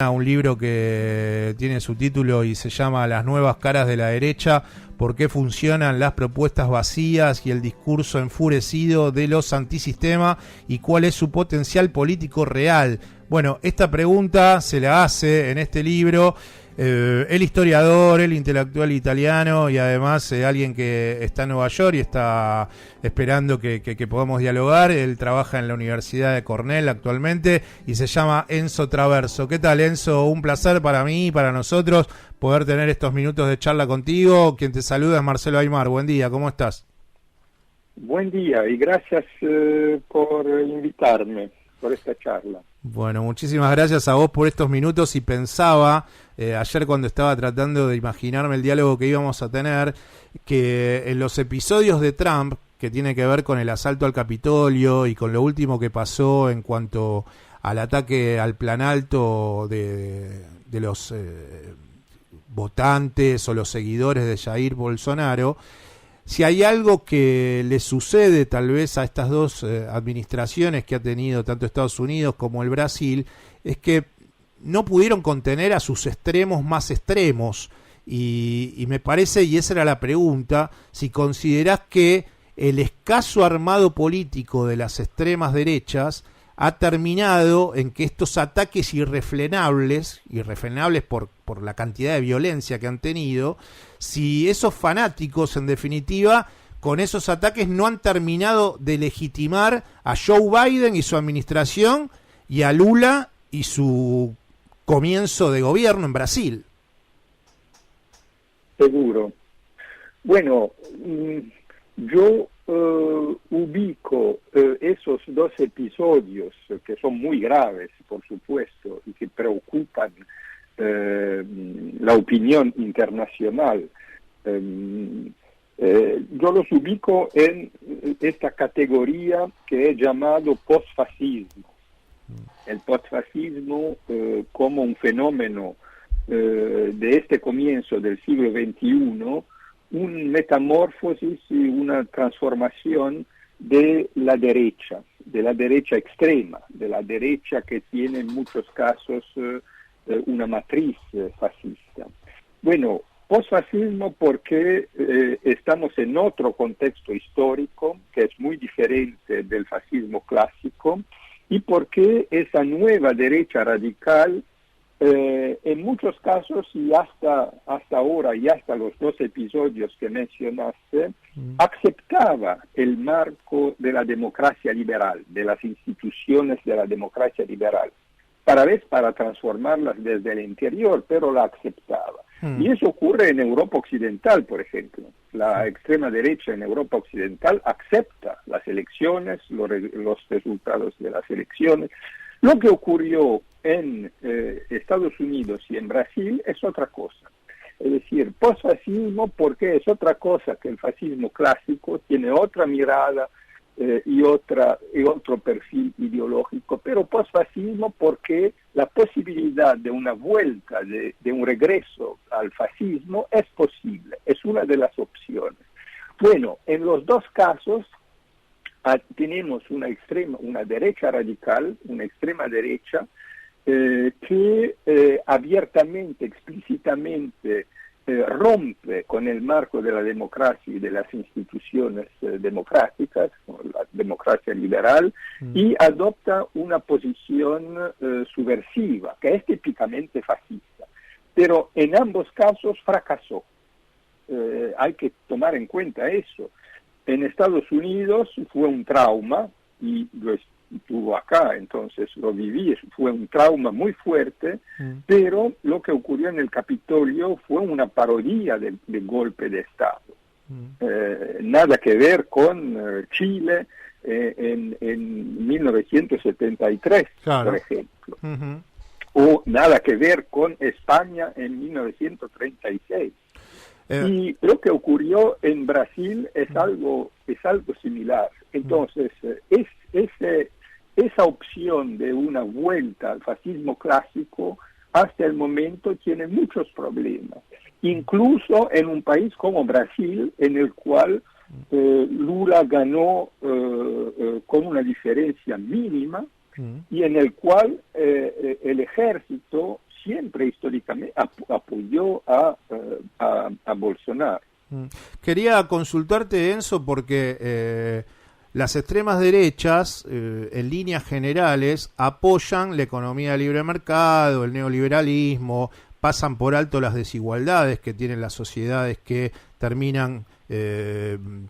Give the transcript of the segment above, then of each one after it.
Un libro que tiene su título y se llama Las nuevas caras de la derecha, por qué funcionan las propuestas vacías y el discurso enfurecido de los antisistema y cuál es su potencial político real. Bueno, esta pregunta se la hace en este libro el historiador, el intelectual italiano y además alguien que está en Nueva York y está esperando que podamos dialogar. Él trabaja en la Universidad de Cornell actualmente y se llama Enzo Traverso. ¿Qué tal, Enzo? Un placer para mí y para nosotros poder tener estos minutos de charla contigo. Quien te saluda es Marcelo Aymar. Buen día, ¿cómo estás? Buen día y gracias por invitarme por esta charla. Bueno, muchísimas gracias a vos por estos minutos y pensaba, ayer cuando estaba tratando de imaginarme el diálogo que íbamos a tener, que en los episodios de Trump, que tiene que ver con el asalto al Capitolio y con lo último que pasó en cuanto al ataque al plan alto de los votantes o los seguidores de Jair Bolsonaro, si hay algo que le sucede tal vez a estas dos administraciones que ha tenido tanto Estados Unidos como el Brasil, es que no pudieron contener a sus extremos más extremos. Y me parece, y esa era la pregunta, si considerás que el escaso armado político de las extremas derechas ha terminado en que estos ataques irrefrenables por la cantidad de violencia que han tenido, si esos fanáticos, en definitiva, con esos ataques no han terminado de legitimar a Joe Biden y su administración y a Lula y su comienzo de gobierno en Brasil. Seguro. Bueno, yo ubico esos dos episodios que son muy graves, por supuesto, y que preocupan la opinión internacional. Yo los ubico en esta categoría que he llamado postfascismo. El postfascismo como un fenómeno de este comienzo del siglo XXI, un metamorfosis y una transformación de la derecha extrema, de la derecha que tiene en muchos casos una matriz fascista. Bueno, posfascismo porque estamos en otro contexto histórico que es muy diferente del fascismo clásico y porque esa nueva derecha radical en muchos casos y hasta ahora y hasta los dos episodios que mencionaste, aceptaba el marco de la democracia liberal, de las instituciones de la democracia liberal, para transformarlas desde el interior, pero la aceptaba. Y eso ocurre en Europa Occidental, por ejemplo. La extrema derecha en Europa Occidental acepta las elecciones, los resultados de las elecciones. Lo que ocurrió en Estados Unidos y en Brasil es otra cosa. Es decir, posfascismo porque es otra cosa que el fascismo clásico, tiene otra mirada y otro perfil ideológico, pero posfascismo porque la posibilidad de una vuelta, de un regreso al fascismo es posible, es una de las opciones. Bueno, en los dos casos tenemos una derecha radical, una extrema derecha, que abiertamente, explícitamente rompe con el marco de la democracia y de las instituciones democráticas, la democracia liberal, y adopta una posición subversiva, que es típicamente fascista. Pero en ambos casos fracasó. Hay que tomar en cuenta eso. En Estados Unidos fue un trauma, y lo estuvo acá, entonces lo viví, fue un trauma muy fuerte, pero lo que ocurrió en el Capitolio fue una parodia del golpe de Estado. Nada que ver con Chile en 1973, claro, por ejemplo. O nada que ver con España en 1936. Y lo que ocurrió en Brasil es algo similar. Entonces, esa opción de una vuelta al fascismo clásico hasta el momento tiene muchos problemas. Incluso en un país como Brasil, en el cual Lula ganó con una diferencia mínima y en el cual el ejército siempre históricamente apoyó a Bolsonaro. Quería consultarte, Enzo, porque las extremas derechas, en líneas generales, apoyan la economía de libre mercado, el neoliberalismo, pasan por alto las desigualdades que tienen las sociedades que terminan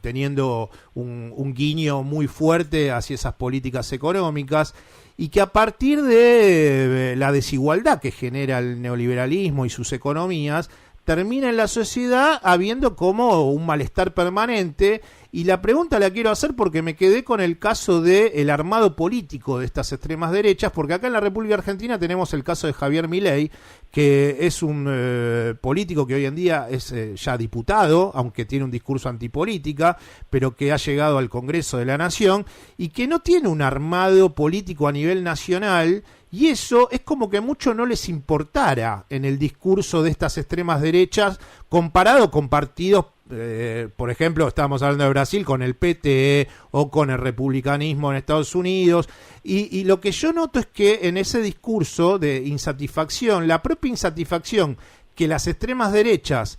teniendo un guiño muy fuerte hacia esas políticas económicas, y que a partir de la desigualdad que genera el neoliberalismo y sus economías, termina en la sociedad habiendo como un malestar permanente. Y la pregunta la quiero hacer porque me quedé con el caso del armado político de estas extremas derechas, porque acá en la República Argentina tenemos el caso de Javier Milei, que es un político que hoy en día es ya diputado, aunque tiene un discurso antipolítica, pero que ha llegado al Congreso de la Nación y que no tiene un armado político a nivel nacional. Y eso es como que mucho no les importara en el discurso de estas extremas derechas comparado con partidos, por ejemplo, estábamos hablando de Brasil, con el PTE o con el republicanismo en Estados Unidos. Y lo que yo noto es que en ese discurso de insatisfacción, la propia insatisfacción que las extremas derechas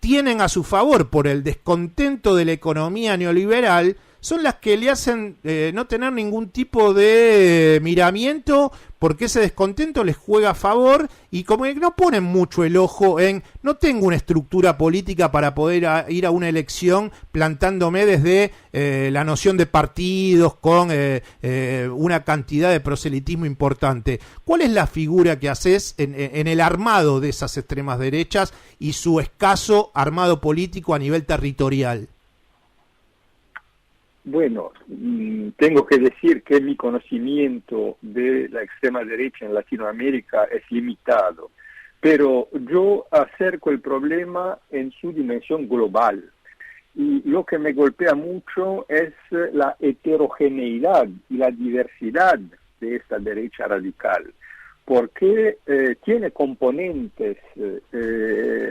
tienen a su favor por el descontento de la economía neoliberal, son las que le hacen no tener ningún tipo de miramiento, porque ese descontento les juega a favor, y como que no ponen mucho el ojo en no tengo una estructura política para poder ir a una elección plantándome desde la noción de partidos con una cantidad de proselitismo importante. ¿Cuál es la figura que haces en el armado de esas extremas derechas y su escaso armado político a nivel territorial? Bueno, tengo que decir que mi conocimiento de la extrema derecha en Latinoamérica es limitado, pero yo acerco el problema en su dimensión global. Y lo que me golpea mucho es la heterogeneidad y la diversidad de esta derecha radical, porque tiene componentes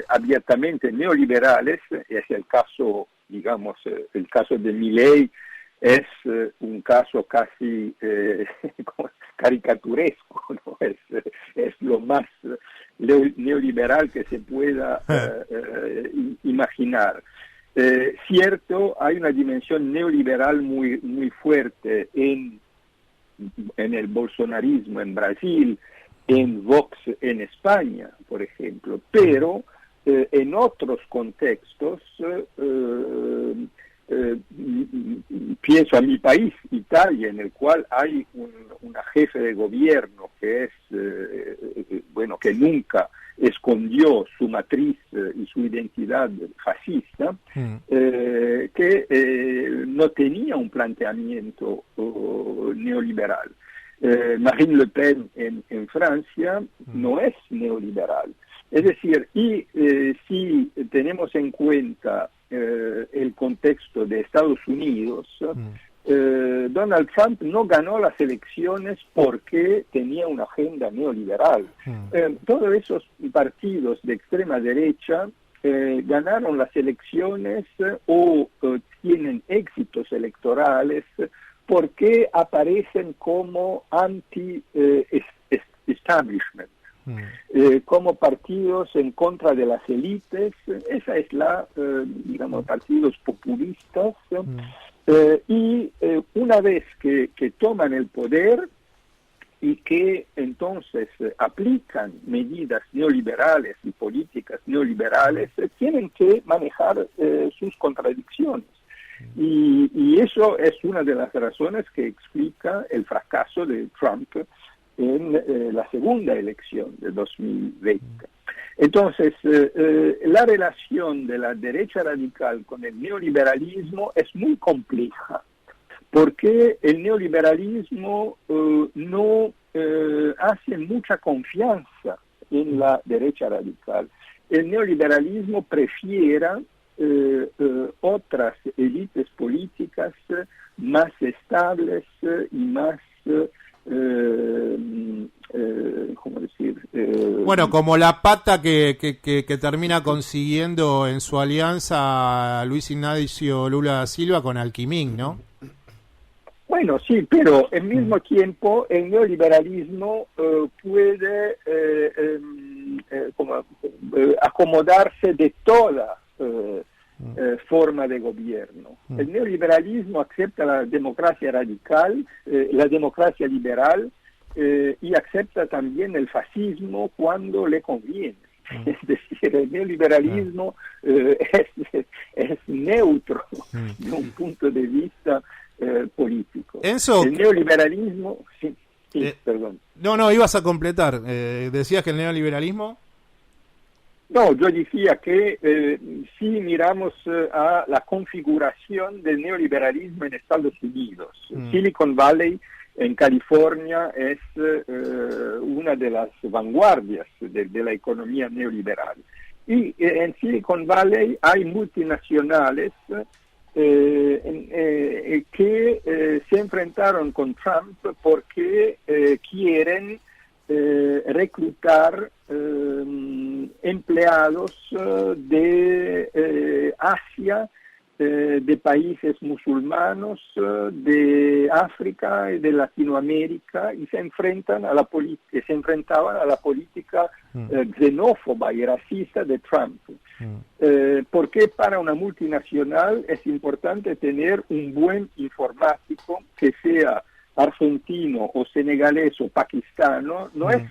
abiertamente neoliberales. Es el caso, digamos, el caso de Milei es un caso casi caricaturesco, ¿no? Es lo más neoliberal que se pueda imaginar. Cierto, hay una dimensión neoliberal muy fuerte en el bolsonarismo en Brasil, en Vox en España, por ejemplo, pero en otros contextos, pienso a mi país, Italia, en el cual hay una jefe de gobierno que es, bueno, que nunca escondió su matriz y su identidad fascista, que no tenía un planteamiento neoliberal. Marine Le Pen en Francia no es neoliberal. Es decir, y si tenemos en cuenta el contexto de Estados Unidos, Donald Trump no ganó las elecciones porque tenía una agenda neoliberal. Todos esos partidos de extrema derecha ganaron las elecciones o tienen éxitos electorales porque aparecen como anti-establishment. Como partidos en contra de las élites. Esa es la, digamos, partidos populistas, y una vez que toman el poder y que entonces aplican medidas neoliberales y políticas neoliberales, tienen que manejar sus contradicciones. Y eso es una de las razones que explica el fracaso de Trump en la segunda elección de 2020. Entonces, la relación de la derecha radical con el neoliberalismo es muy compleja, porque el neoliberalismo no hace mucha confianza en la derecha radical. El neoliberalismo prefiere otras élites políticas más estables y más ¿cómo decir? Bueno, como la pata que termina consiguiendo en su alianza a Luis Ignacio Lula da Silva con Alckmin, ¿no? Bueno, sí, pero al mismo tiempo el neoliberalismo puede acomodarse de toda forma de gobierno. El neoliberalismo acepta la democracia radical, la democracia liberal, y acepta también el fascismo cuando le conviene. Es decir, el neoliberalismo es neutro de un punto de vista político. Enzo, el neoliberalismo... Sí, perdón. No, ibas a completar. Decías que el neoliberalismo... No, yo decía que si miramos a la configuración del neoliberalismo en Estados Unidos, Silicon Valley en California es una de las vanguardias de la economía neoliberal. Y en Silicon Valley hay multinacionales que se enfrentaron con Trump porque quieren reclutar empleados de Asia, de países musulmanos, de África y de Latinoamérica, y se enfrentaban a la política xenófoba y racista de Trump. Porque para una multinacional es importante tener un buen informático que sea argentino o senegalés o pakistano, no es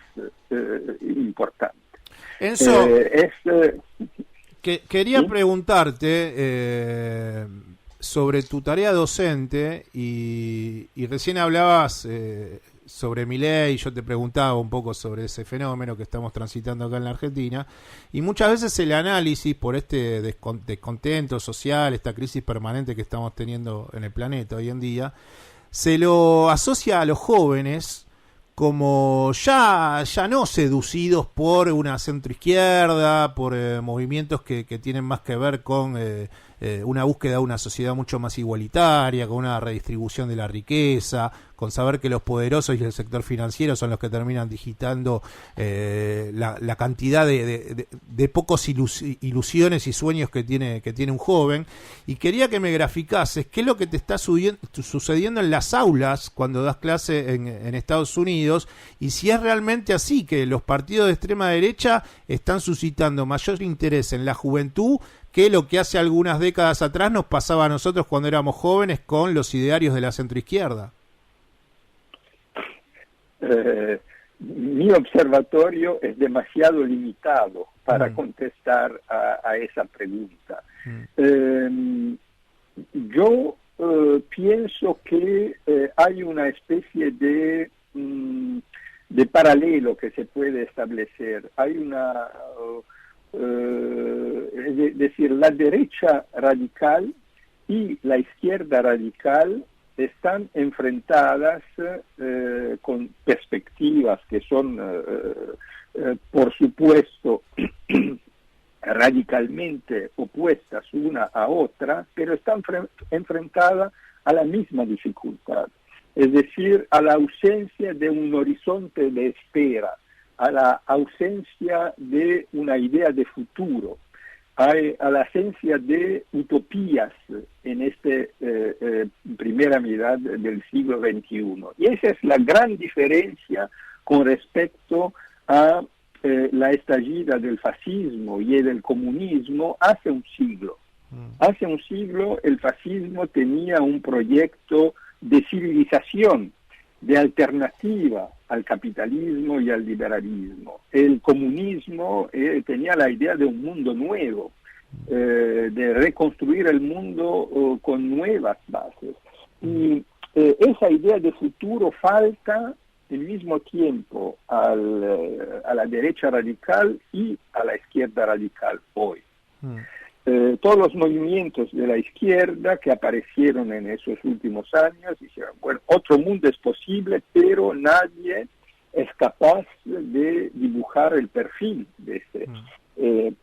importante. Enzo, quería preguntarte sobre tu tarea docente y recién hablabas sobre Milei, yo te preguntaba un poco sobre ese fenómeno que estamos transitando acá en la Argentina, y muchas veces el análisis por este descontento social, esta crisis permanente que estamos teniendo en el planeta hoy en día, se lo asocia a los jóvenes como ya no seducidos por una centroizquierda, por movimientos que tienen más que ver con una búsqueda de una sociedad mucho más igualitaria, con una redistribución de la riqueza, con saber que los poderosos y el sector financiero son los que terminan digitando la cantidad de pocos ilusiones y sueños que tiene un joven. Y quería que me graficases qué es lo que te está sucediendo en las aulas cuando das clase en Estados Unidos, y si es realmente así, que los partidos de extrema derecha están suscitando mayor interés en la juventud que lo que hace algunas décadas atrás nos pasaba a nosotros cuando éramos jóvenes con los idearios de la centroizquierda. Mi observatorio es demasiado limitado para contestar a esa pregunta. Yo pienso que hay una especie de paralelo que se puede establecer. Hay una... es decir, la derecha radical y la izquierda radical están enfrentadas con perspectivas que son, por supuesto, radicalmente opuestas una a otra, pero están enfrentadas a la misma dificultad, es decir, a la ausencia de un horizonte de espera, a la ausencia de una idea de futuro, a la ausencia de utopías en esta primera mitad del siglo XXI. Y esa es la gran diferencia con respecto a la estallida del fascismo y del comunismo hace un siglo. Hace un siglo el fascismo tenía un proyecto de civilización, de alternativa al capitalismo y al liberalismo. El comunismo tenía la idea de un mundo nuevo, de reconstruir el mundo con nuevas bases. Y esa idea de futuro falta al mismo tiempo a la derecha radical y a la izquierda radical hoy. Todos los movimientos de la izquierda que aparecieron en esos últimos años dijeron, bueno, otro mundo es posible, pero nadie es capaz de dibujar el perfil de este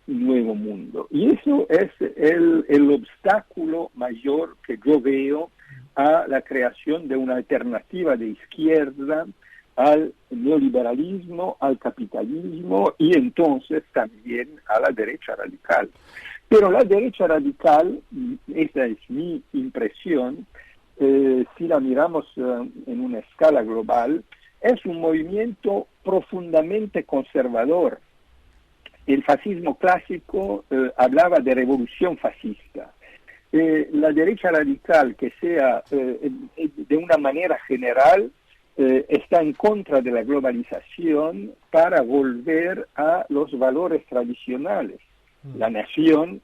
nuevo mundo. Y eso es el obstáculo mayor que yo veo a la creación de una alternativa de izquierda al neoliberalismo, al capitalismo y entonces también a la derecha radical. Pero la derecha radical, esa es mi impresión, si la miramos en una escala global, es un movimiento profundamente conservador. el fascismo clásico hablaba de revolución fascista. La derecha radical, que sea de una manera general, está en contra de la globalización para volver a los valores tradicionales. La nación,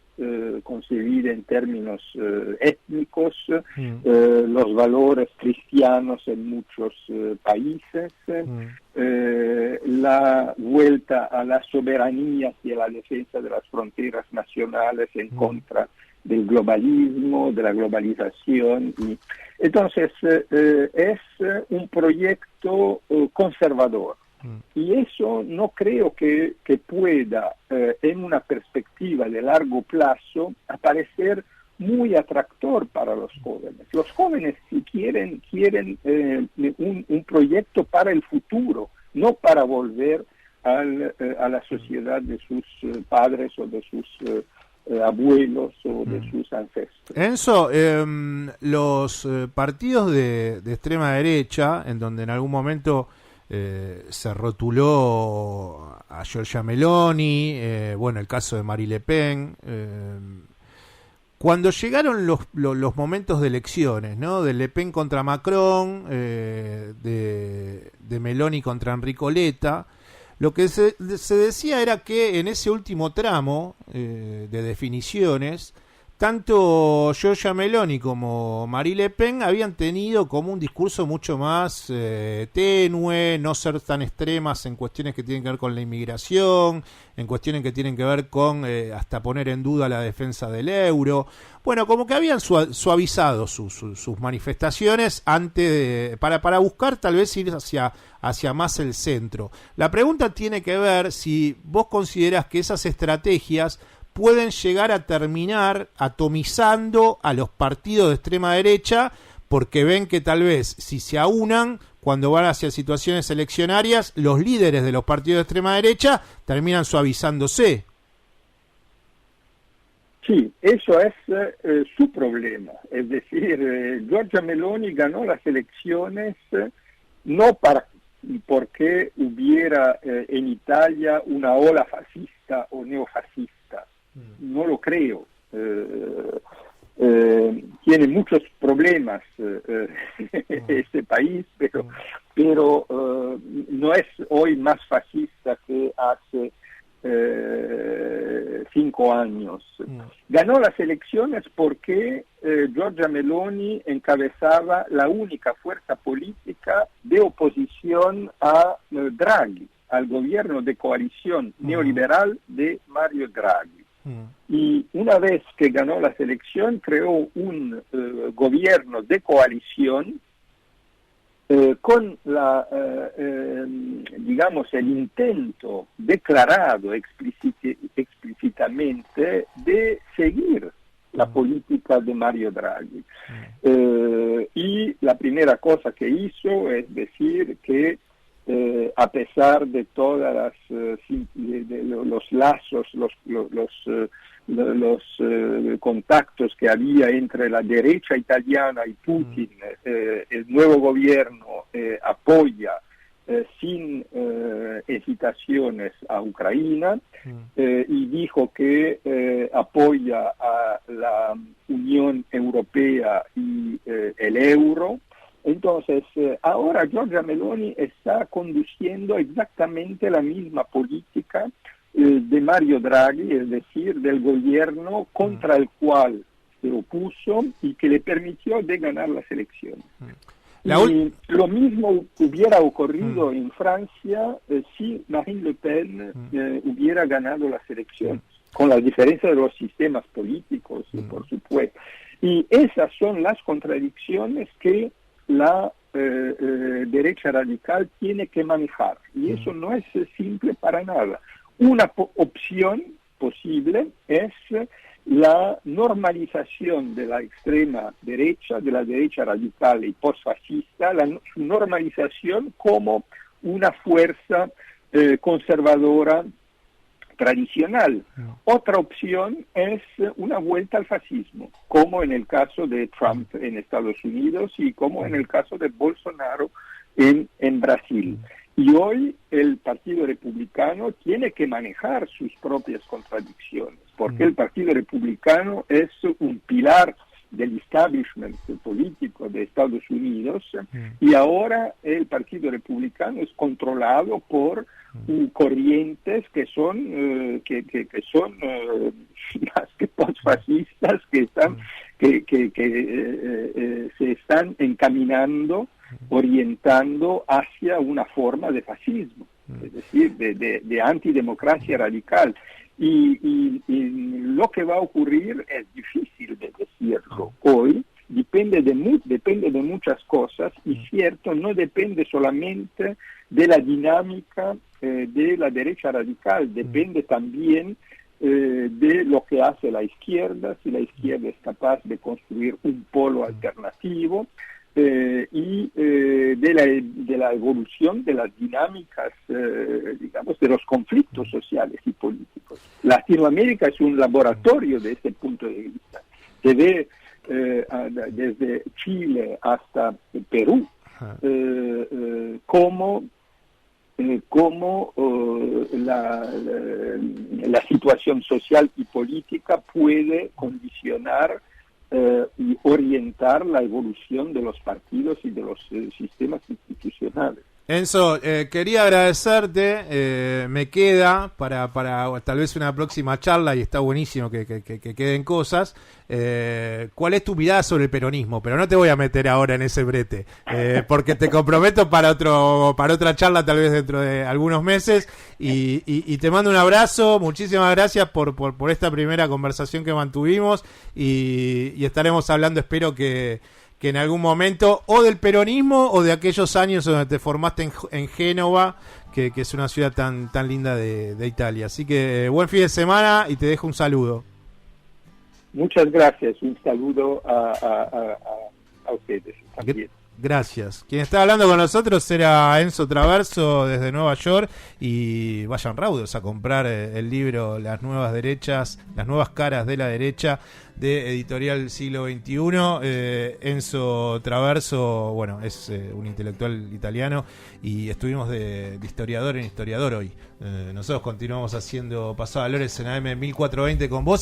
concebida en términos étnicos, los valores cristianos en muchos países, la vuelta a la soberanía y a la defensa de las fronteras nacionales en contra del globalismo, de la globalización. Y entonces es un proyecto conservador. Y eso no creo que pueda, en una perspectiva de largo plazo, aparecer muy atractor para los jóvenes. Los jóvenes, si quieren un proyecto para el futuro, no para volver a la sociedad de sus padres o de sus abuelos o de sus ancestros. Enzo, los partidos de extrema derecha, en donde en algún momento se rotuló a Giorgia Meloni, bueno, el caso de Marine Le Pen, cuando llegaron los momentos de elecciones, ¿no? De Le Pen contra Macron, de Meloni contra Enrico Letta, lo que se decía era que en ese último tramo de definiciones, tanto Giorgia Meloni como Marine Le Pen habían tenido como un discurso mucho más tenue, no ser tan extremas en cuestiones que tienen que ver con la inmigración, en cuestiones que tienen que ver con hasta poner en duda la defensa del euro. Bueno, como que habían suavizado sus manifestaciones para buscar tal vez ir hacia más el centro. La pregunta tiene que ver si vos considerás que esas estrategias pueden llegar a terminar atomizando a los partidos de extrema derecha, porque ven que tal vez si se aunan cuando van hacia situaciones eleccionarias, los líderes de los partidos de extrema derecha terminan suavizándose. Sí, eso es su problema. Es decir, Giorgia Meloni ganó las elecciones no porque hubiera en Italia una ola fascista o neofascista. No lo creo. Tiene muchos problemas este país, pero no es hoy más fascista que hace 5 años. Ganó las elecciones porque Giorgia Meloni encabezaba la única fuerza política de oposición a Draghi, al gobierno de coalición neoliberal de Mario Draghi. Y una vez que ganó la elección, creó un gobierno de coalición con digamos, el intento declarado explícitamente de seguir la política de Mario Draghi. Y la primera cosa que hizo es decir que a pesar de todas los lazos, los contactos que había entre la derecha italiana y Putin, el nuevo gobierno apoya sin hesitaciones a Ucrania y dijo que apoya a la Unión Europea y el euro. Entonces, ahora Giorgia Meloni está conduciendo exactamente la misma política de Mario Draghi, es decir, del gobierno contra el cual se opuso y que le permitió de ganar las elecciones. Y lo mismo hubiera ocurrido en Francia si Marine Le Pen hubiera ganado las elecciones, con la diferencia de los sistemas políticos, por supuesto. Y esas son las contradicciones que la derecha radical tiene que manejar, y eso no es simple para nada. Una opción posible es la normalización de la extrema derecha, de la derecha radical y postfascista, su normalización como una fuerza conservadora tradicional. Otra opción es una vuelta al fascismo, como en el caso de Trump en Estados Unidos y como en el caso de Bolsonaro en Brasil. Y hoy el Partido Republicano tiene que manejar sus propias contradicciones, porque el Partido Republicano es un pilar del establishment político de Estados Unidos, y ahora el Partido Republicano es controlado por corrientes que son más que postfascistas, que se están encaminando, orientando hacia una forma de fascismo, es decir, de antidemocracia radical. Y lo que va a ocurrir es difícil de decirlo hoy, depende de muchas cosas, y cierto, no depende solamente de la dinámica de la derecha radical, depende también de lo que hace la izquierda, si la izquierda es capaz de construir un polo alternativo, y de la evolución de las dinámicas, digamos, de los conflictos sociales y políticos. Latinoamérica es un laboratorio de este punto de vista. Se ve desde Chile hasta Perú cómo la situación social y política puede condicionar y orientar la evolución de los partidos y de los sistemas institucionales. Enzo, quería agradecerte, me queda para tal vez una próxima charla, y está buenísimo que queden cosas. ¿Cuál es tu mirada sobre el peronismo? Pero no te voy a meter ahora en ese brete, porque te comprometo para otra charla tal vez dentro de algunos meses, y te mando un abrazo, muchísimas gracias por esta primera conversación que mantuvimos, y estaremos hablando, espero que en algún momento, o del peronismo o de aquellos años donde te formaste en Génova, que es una ciudad tan linda de Italia. Así que buen fin de semana y te dejo un saludo. Muchas gracias, un saludo a ustedes también. Gracias. Quien está hablando con nosotros era Enzo Traverso desde Nueva York, y vayan raudos a comprar el libro Las Nuevas Derechas, Las Nuevas Caras de la Derecha, de Editorial Siglo XXI. Enzo Traverso, bueno, es un intelectual italiano, y estuvimos de historiador en historiador hoy. Nosotros continuamos haciendo Paso a Valores en AM 1420 con vos.